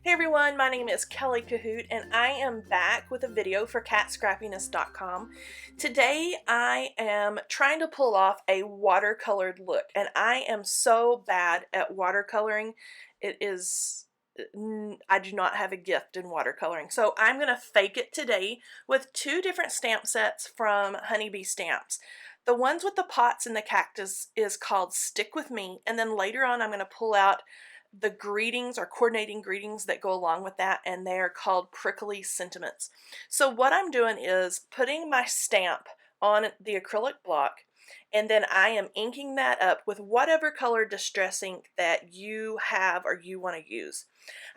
Hey everyone, my name is Kelly Cahoot and I am back with a video for catscrappiness.com. Today I am trying to pull off a watercolored look and I am so bad at watercoloring. I do not have a gift in watercoloring. So I'm going to fake it today with two different stamp sets from Honeybee Stamps. The ones with the pots and the cactus is called Stick With Me, and then later on I'm going to pull out the greetings or coordinating greetings that go along with that, and they are called Prickly Sentiments. So what I'm doing is putting my stamp on the acrylic block, and then I am inking that up with whatever color distress ink that you have or you want to use.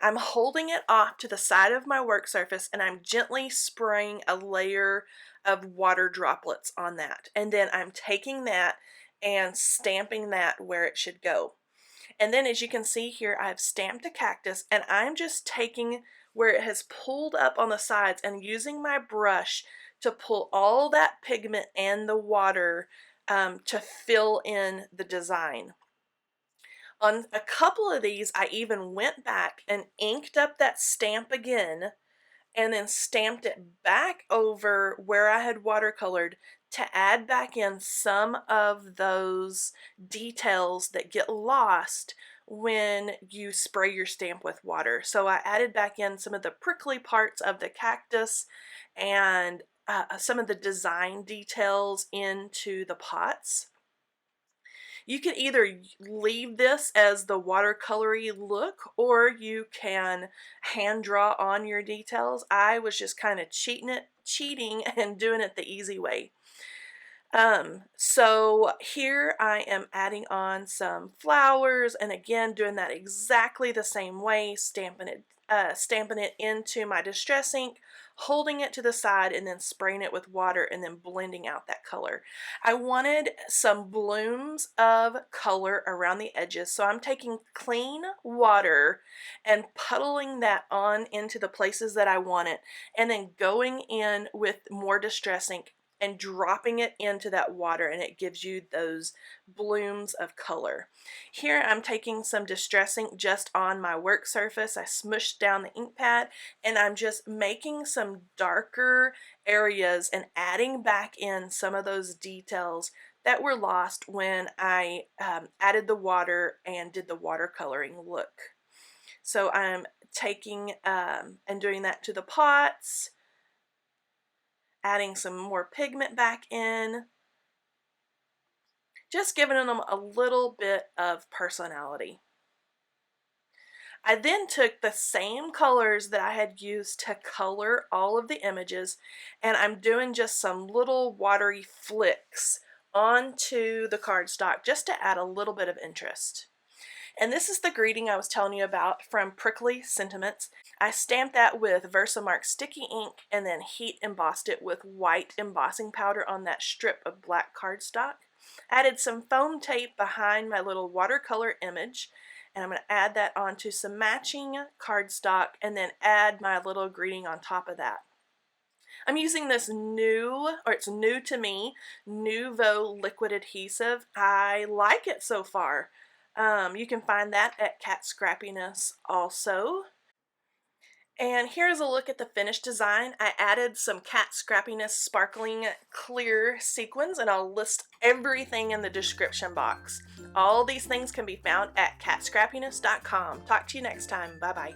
I'm holding it off to the side of my work surface and I'm gently spraying a layer of water droplets on that, and then I'm taking that and stamping that where it should go. And then as you can see here, I've stamped a cactus and I'm just taking where it has pulled up on the sides and using my brush to pull all that pigment and the water to fill in the design. On a couple of these, I even went back and inked up that stamp again and then stamped it back over where I had watercolored to add back in some of those details that get lost when you spray your stamp with water. So I added back in some of the prickly parts of the cactus and some of the design details into the pots. You can either leave this as the watercolory look or you can hand draw on your details. I was just kind of cheating and doing it the easy way. So here I am adding on some flowers and again doing that exactly the same way, stamping it into my distress ink, holding it to the side and then spraying it with water and then blending out that color. I wanted some blooms of color around the edges, so I'm taking clean water and puddling that on into the places that I want it and then going in with more distress ink and dropping it into that water, and it gives you those blooms of color. Here I'm taking some distress ink just on my work surface. I smushed down the ink pad and I'm just making some darker areas and adding back in some of those details that were lost when I added the water and did the watercoloring look. So I'm taking and doing that to the pots, adding some more pigment back in, just giving them a little bit of personality. I then took the same colors that I had used to color all of the images and I'm doing just some little watery flicks onto the cardstock just to add a little bit of interest. And this is the greeting I was telling you about from Prickly Sentiments. I stamped that with Versamark sticky ink and then heat embossed it with white embossing powder on that strip of black cardstock. Added some foam tape behind my little watercolor image, and I'm going to add that onto some matching cardstock and then add my little greeting on top of that. I'm using this it's new to me, Nouveau liquid adhesive. I like it so far. You can find that at Cat Scrappiness also. And here's a look at the finished design. I added some Cat Scrappiness sparkling clear sequins and I'll list everything in the description box. All these things can be found at catscrappiness.com. Talk to you next time. Bye bye.